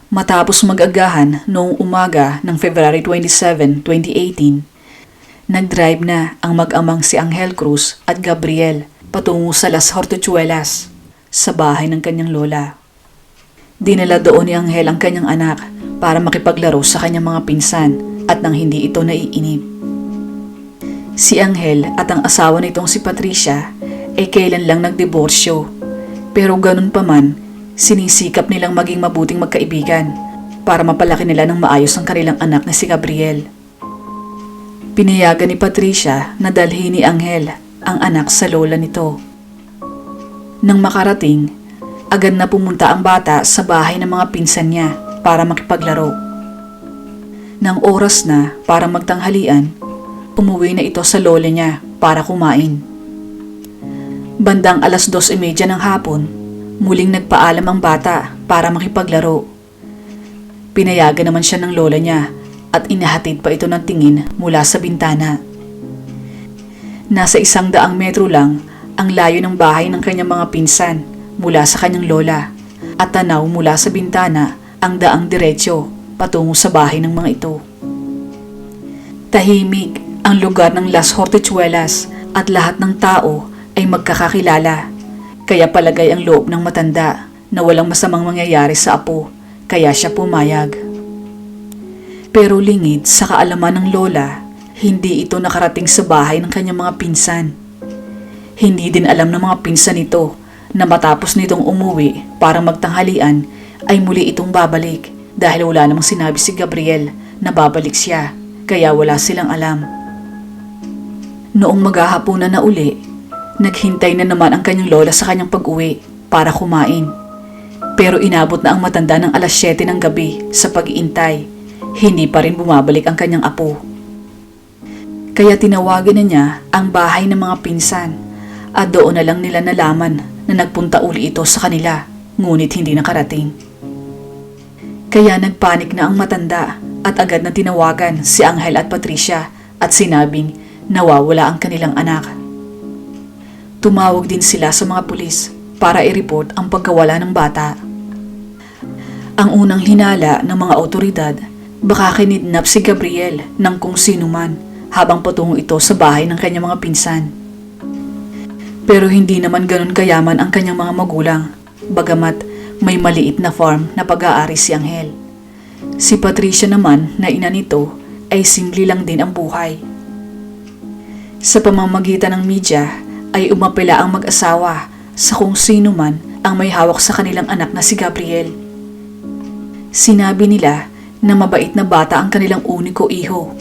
Matapos mag-agahan noong umaga ng February 27, 2018, nag-drive na ang mag-amang si Angel Cruz at Gabriel patungo sa Las Hortezuelas, sa bahay ng kanyang lola. Dinala doon ni Angel ang kanyang anak para makipaglaro sa kanyang mga pinsan at nang hindi ito naiinip. Si Angel at ang asawa nitong si Patricia ay kailan lang nagdiborsyo, pero ganun pa man, sinisikap nilang maging mabuting magkaibigan para mapalaki nila ng maayos ang kanilang anak na si Gabriel. Pinayagan ni Patricia na dalhin ni Angel ang anak sa lola nito. Nang makarating, agad na pumunta ang bata sa bahay ng mga pinsan niya para makipaglaro. Nang oras na para magtanghalian, umuwi na ito sa lola niya para kumain. Bandang 2:30 ng hapon, muling nagpaalam ang bata para makipaglaro. Pinayagan naman siya ng lola niya at inahatid pa ito ng tingin mula sa bintana. Nasa 100 metro lang ang layo ng bahay ng kanyang mga pinsan mula sa kanyang lola at tanaw mula sa bintana ang daang diretsyo patungo sa bahay ng mga ito. Tahimik ang lugar ng Las Hortezuelas at lahat ng tao ay magkakakilala. Kaya palagay ang loob ng matanda na walang masamang mangyayari sa apo, kaya siya pumayag. Pero lingid sa kaalaman ng lola, hindi ito nakarating sa bahay ng kanyang mga pinsan. Hindi din alam ng mga pinsan nito na matapos nitong umuwi para magtanghalian ay muli itong babalik dahil wala namang sinabi si Gabriel na babalik siya, kaya wala silang alam. Noong maghahapunan na uli, naghintay na naman ang kanyang lola sa kanyang pag-uwi para kumain. Pero inabot na ang matanda ng 7:00 ng gabi sa pag-iintay. Hindi pa rin bumabalik ang kanyang apo. Kaya tinawagan na niya ang bahay ng mga pinsan at doon na lang nila nalaman na nagpunta uli ito sa kanila, ngunit hindi nakarating. Kaya nagpanik na ang matanda at agad na tinawagan si Angel at Patricia at sinabing nawawala ang kanilang anak. Tumawag din sila sa mga pulis para i-report ang pagkawala ng bata. Ang unang hinala ng mga otoridad, baka kinidnap si Gabriel ng kung sino man habang patungo ito sa bahay ng kanyang mga pinsan. Pero hindi naman ganun kayaman ang kanyang mga magulang, bagamat may maliit na farm na pag-aari si Angel. Si Patricia naman na ina nito ay simple lang din ang buhay. Sa pamamagitan ng media ay umapela ang mag-asawa sa kung sino man ang may hawak sa kanilang anak na si Gabriel. Sinabi nila na mabait na bata ang kanilang uniko iho.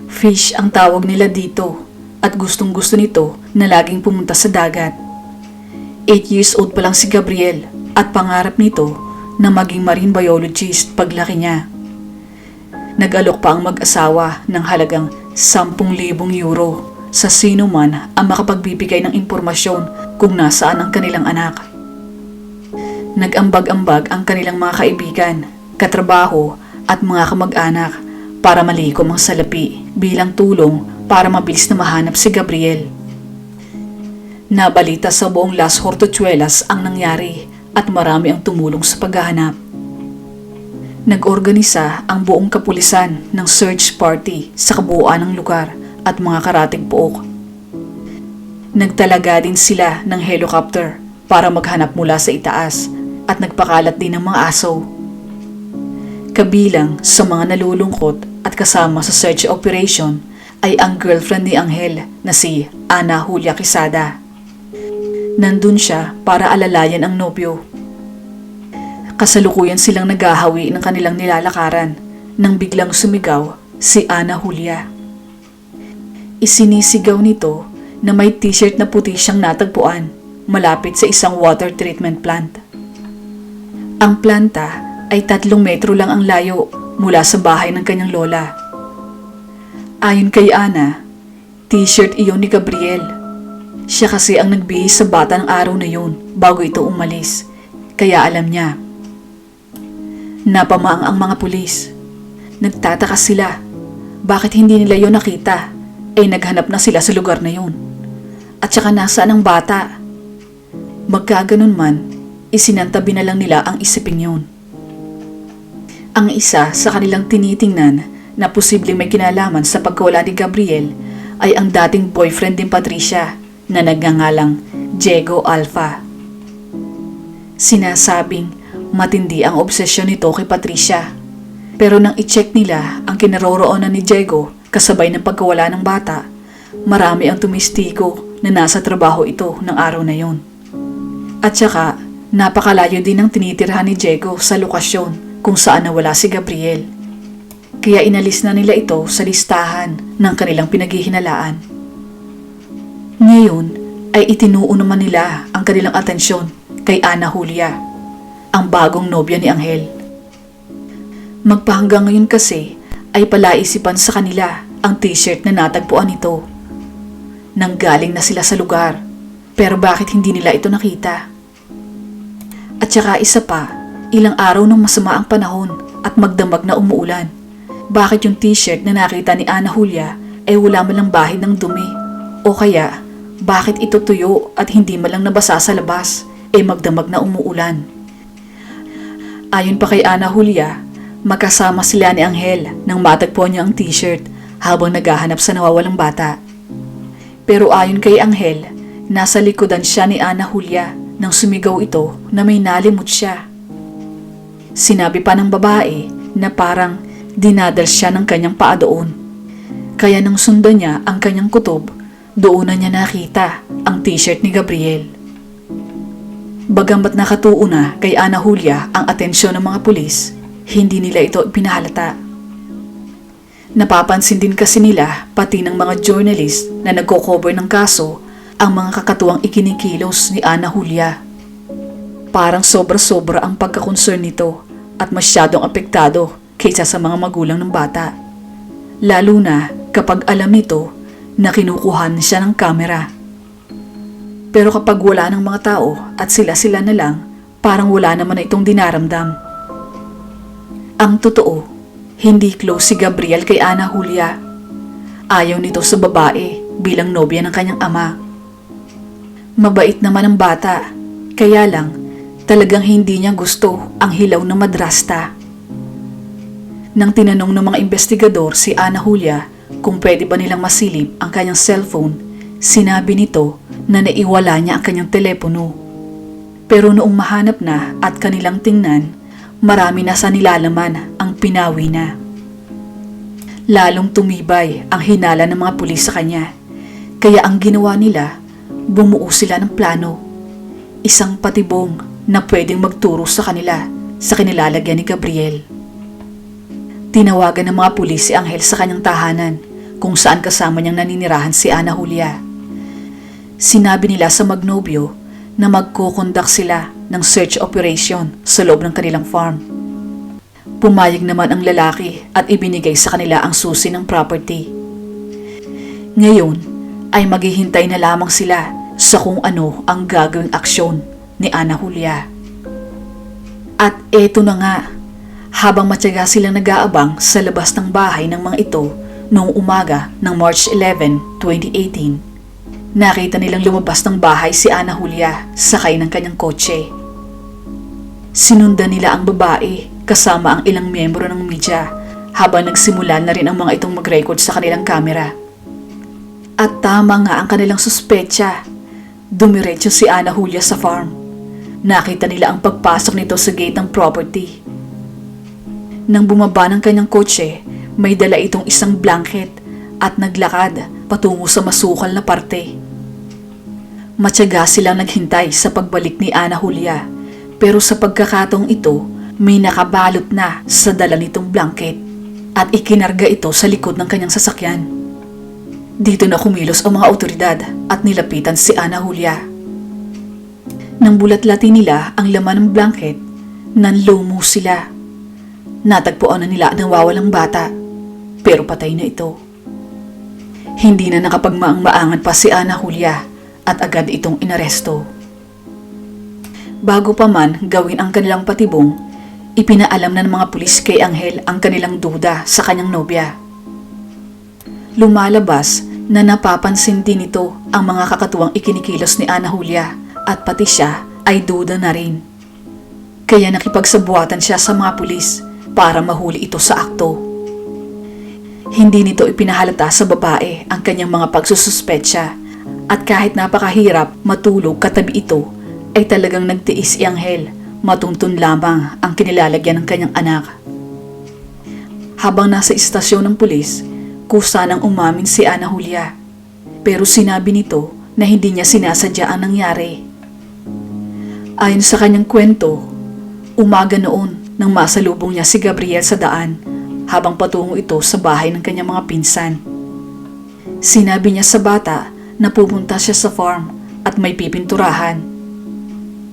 Fish ang tawag nila dito at gustong-gusto nito na laging pumunta sa dagat. 8 years old pa lang si Gabriel at pangarap nito na maging marine biologist paglaki niya. Nag-alok pa ang mag-asawa ng halagang 10,000 euro sa sino man ang makapagbibigay ng impormasyon kung nasaan ang kanilang anak. Nag-ambag-ambag ang kanilang mga kaibigan, katrabaho at mga kamag-anak para malikom ang salapi bilang tulong para mabilis na mahanap si Gabriel. Nabalita sa buong Las Hortezuelas ang nangyari at marami ang tumulong sa paghahanap. Nag-organisa ang buong kapulisan ng search party sa kabuuan ng lugar at mga karatig pook. Nagtalaga din sila ng helicopter para maghanap mula sa itaas at nagpakalat din ng mga aso. Kabilang sa mga nalulungkot at kasama sa search operation ay ang girlfriend ni Angel na si Ana Julia Quesada. Nandun siya para alalayan ang nobyo. Kasalukuyan silang naghahawi ng kanilang nilalakaran nang biglang sumigaw si Ana Julia. Isinisigaw nito na may t-shirt na puti siyang natagpuan malapit sa isang water treatment plant. Ang planta ay 3 metro lang ang layo mula sa bahay ng kanyang lola. Ayon kay Ana, t-shirt iyon ni Gabriel. Siya kasi ang nagbihis sa bata ng araw na yun bago ito umalis, kaya alam niya. Napamaang ang mga pulis. Nagtataka sila. Bakit hindi nila yon nakita? Naghanap na sila sa lugar na yun. At saka nasaan ang bata? Magkaganon man, isinantabi na lang nila ang isipin yun. Ang isa sa kanilang tinitingnan na posibleng may kinalaman sa pagkawala ni Gabriel ay ang dating boyfriend ni Patricia na nagngangalang Diego Alfa. Sinasabing matindi ang obsesyon nito kay Patricia. Pero nang i-check nila ang kinaroroonan ni Diego kasabay ng pagkawala ng bata, marami ang tumistiko na nasa trabaho ito ng araw na yon. At saka, napakalayo din ang tinitirhan ni Diego sa lokasyon kung saan nawala si Gabriel. Kaya inalis na nila ito sa listahan ng kanilang pinaghihinalaan. Ngayon ay itinuo naman nila ang kanilang atensyon kay Ana Julia, ang bagong nobya ni Angel. Magpahanggang ngayon kasi ay palaisipan sa kanila ang t-shirt na natagpuan nito. Nanggaling na sila sa lugar, pero bakit hindi nila ito nakita? At saka isa pa, ilang araw ng masama ang panahon at magdamag na umuulan. Bakit yung t-shirt na nakita ni Ana Julia ay wala man lang bahid ng dumi? O kaya, bakit ito tuyo at hindi man lang nabasa sa labas, magdamag na umuulan? Ayon pa kay Ana Julia, magkasama sila ni Angel nang matagpuan niya ang t-shirt habang naghahanap sa nawawalang bata. Pero ayon kay Angel, nasa likodan siya ni Ana Julia nang sumigaw ito na may nalimot siya. Sinabi pa ng babae na parang dinadal siya ng kanyang paa doon. Kaya nang sundan niya ang kanyang kutob, doon na niya nakita ang t-shirt ni Gabriel. Bagamat nakatuon na kay Ana Julia ang atensyon ng mga pulis, hindi nila ito pinahalata. Napapansin din kasi nila, pati ng mga journalist na nagko-cover ng kaso, ang mga kakatuwang ikinikilos ni Ana Julia. Parang sobra-sobra ang pagkakonsern nito at masyadong apektado kaysa sa mga magulang ng bata. Lalo na kapag alam nito na kinukuhan siya ng kamera. Pero kapag wala ng mga tao at sila-sila na lang, parang wala naman na itong dinaramdam. Ang totoo, hindi close si Gabriel kay Ana Julia. Ayaw nito sa babae bilang nobya ng kanyang ama. Mabait naman ang bata, kaya lang talagang hindi niya gusto ang hilaw na madrasta. Nang tinanong ng mga investigador si Ana Julia kung pwede ba nilang masilip ang kanyang cellphone, sinabi nito na naiwala niya ang kanyang telepono. Pero noong mahanap na at kanilang tingnan, marami na sa nilalaman ang pinawi na. Lalong tumibay ang hinala ng mga pulis sa kanya. Kaya ang ginawa nila, bumuo sila ng plano. Isang patibong na pwedeng magturo sa kanila sa kinilalagyan ni Gabriel. Tinawagan ng mga pulis si Angel sa kanyang tahanan kung saan kasama niyang naninirahan si Ana Julia. Sinabi nila sa magnobyo na magkukondak sila ng search operation sa loob ng kanilang farm. Pumayag naman ang lalaki at ibinigay sa kanila ang susi ng property. Ngayon ay maghihintay na lamang sila sa kung ano ang gagawing aksyon ni Ana Julia. At eto na nga, habang matyaga silang nag-aabang sa labas ng bahay ng mga ito noong umaga ng March 11, 2018, nakita nilang lumabas ng bahay si Ana Julia sakay ng kanyang kotse. Sinundan nila ang babae kasama ang ilang miyembro ng media habang nagsimula na rin ang mga itong mag-record sa kanilang kamera. At tama nga ang kanilang suspecha. Dumiretso si Ana Julia sa farm. Nakita nila ang pagpasok nito sa gate ng property. Nang bumaba ng kanyang kotse, may dala itong isang blanket at naglakad patungo sa masukal na parte. Matyaga silang naghintay sa pagbalik ni Ana Julia, pero sa pagkakataong ito, may nakabalot na sa dala nitong blanket at ikinarga ito sa likod ng kanyang sasakyan. Dito na kumilos ang mga otoridad at nilapitan si Ana Julia. Nang bulat-lati nila ang laman ng blanket, nanlumo sila. Natagpuan na nila ang nawawalang bata, pero patay na ito. Hindi na nakapagmaang-maangan pa si Ana Julia at agad itong inaresto. Bago pa man gawin ang kanilang patibong, ipinaalam na ng mga pulis kay Angel ang kanilang duda sa kanyang nobya. Lumalabas na napapansin din nito ang mga kakatuwang ikinikilos ni Ana Julia at pati siya ay duda na rin. Kaya nakipagsabuatan siya sa mga pulis para mahuli ito sa akto. Hindi nito ipinahalata sa babae ang kanyang mga pagsususpetsya at kahit napakahirap matulog katabi ito ay talagang nagtiis si Angel, matuntun lamang ang kinilalagyan ng kanyang anak. Habang nasa istasyon ng pulis, kusa nang umamin si Ana Julia. Pero sinabi nito na hindi niya sinasadya ang nangyari. Ayon sa kanyang kwento, umaga noon nang masalubong niya si Gabriel sa daan habang patungo ito sa bahay ng kanyang mga pinsan. Sinabi niya sa bata na pupunta siya sa farm at may pipinturahan.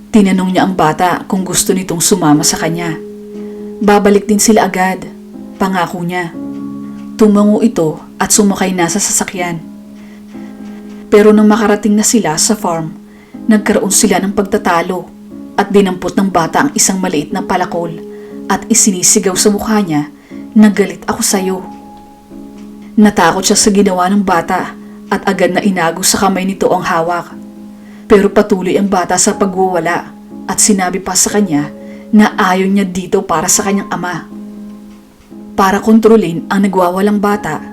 Tinanong niya ang bata kung gusto nitong sumama sa kanya. Babalik din sila agad, pangako niya. Tumango ito at sumakay na sa sasakyan. Pero nang makarating na sila sa farm, nagkaroon sila ng pagtatalo at dinampot ng bata ang isang maliit na palakol at isinisigaw sa mukha niya na galit ako sa'yo. Natakot siya sa ginawa ng bata at agad na inago sa kamay nito ang hawak. Pero patuloy ang bata sa pagwawala at sinabi pa sa kanya na ayaw niya dito para sa kanyang ama. Para kontrolin ang nagwawalang bata,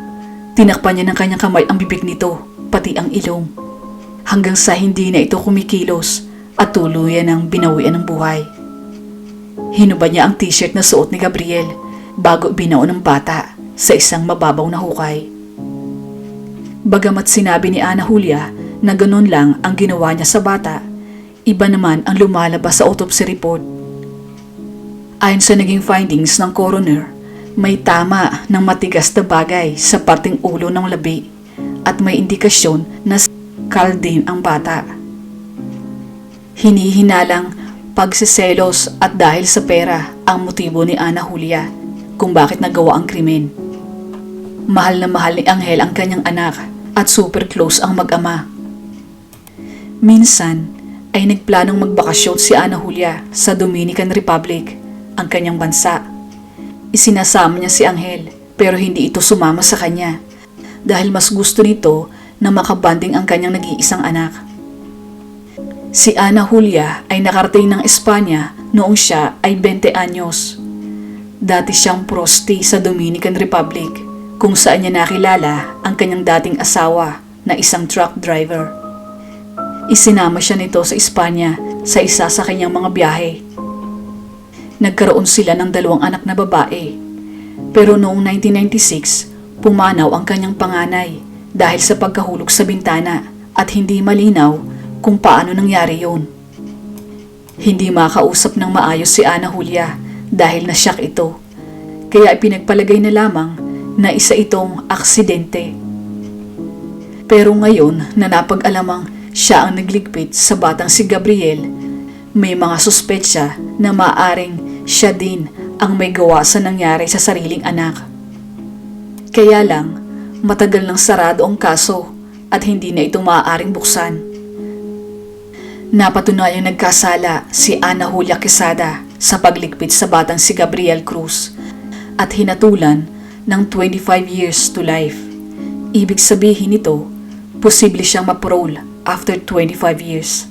tinakpan niya ng kanyang kamay ang bibig nito, pati ang ilong. Hanggang sa hindi na ito kumikilos at tuluyan ng binawian ng buhay. Hinubad niya ang t-shirt na suot ni Gabriel bago binaon ng bata sa isang mababaw na hukay. Bagamat sinabi ni Ana Julia na ganun lang ang ginawa niya sa bata, iba naman ang lumalabas sa autopsy report. Ayon sa naging findings ng coroner, may tama ng matigas na bagay sa parteng ulo ng labi at may indikasyon na sakal din ang bata. Hinihinalang pagsiselos at dahil sa pera ang motibo ni Ana Julia kung bakit nagawa ang krimen. Mahal na mahal ni Angel ang kanyang anak at super close ang mag-ama. Minsan ay nagplanong magbakasyon si Ana Julia sa Dominican Republic, ang kanyang bansa. Isinasama niya si Angel pero hindi ito sumama sa kanya dahil mas gusto nito na makabanding ang kanyang nag-iisang anak. Si Ana Julia ay nakarating ng Espanya noong siya ay 20 anyos. Dati siyang prosti sa Dominican Republic kung saan niya nakilala ang kanyang dating asawa na isang truck driver. Isinama siya nito sa Espanya sa isa sa kanyang mga biyahe. Nagkaroon sila ng 2 anak na babae. Pero noong 1996, pumanaw ang kanyang panganay dahil sa pagkahulog sa bintana at hindi malinaw kung paano nangyari yun. Hindi makausap ng maayos si Ana Julia dahil nasyak ito. Kaya ipinagpalagay na lamang na isa itong aksidente. Pero ngayon na napag-alamang siya ang nagligpit sa batang si Gabriel, may mga suspetsya na maaring siya din ang may gawa sa nangyari sa sariling anak. Kaya lang, matagal nang sarado ang kaso at hindi na ito maaaring buksan. Napatunayang nagkasala si Ana Julia Quesada sa pagligpit sa batang si Gabriel Cruz at hinatulan ng 25 years to life. Ibig sabihin nito, posible siyang ma-parole after 25 years.